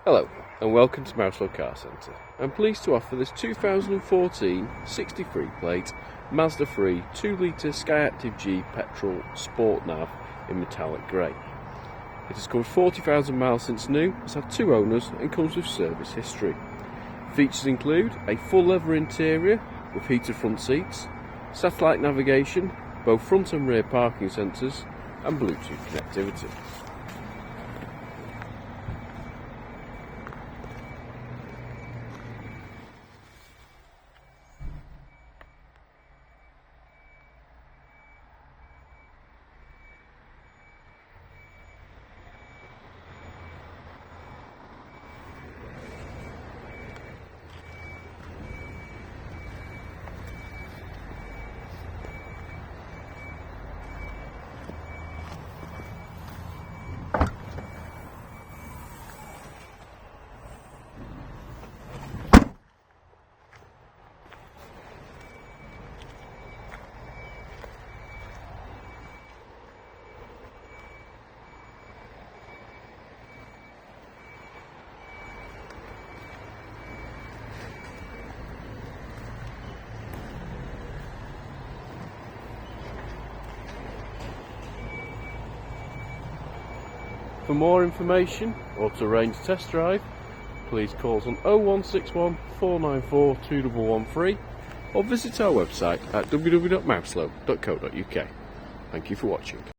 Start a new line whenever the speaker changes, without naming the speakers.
Hello and welcome to Mouselow Car Centre. I'm pleased to offer this 2014 63 plate Mazda3 2-litre SKYACTIV-G petrol sport nav in metallic grey. It has covered 40,000 miles since new, has had 2 owners and comes with service history. Features include a full leather interior with heated front seats, satellite navigation, both front and rear parking sensors and Bluetooth connectivity. For more information or to arrange a test drive, please call us on 0161 494 2113 or visit our website at www.mouselow.co.uk. Thank you for watching.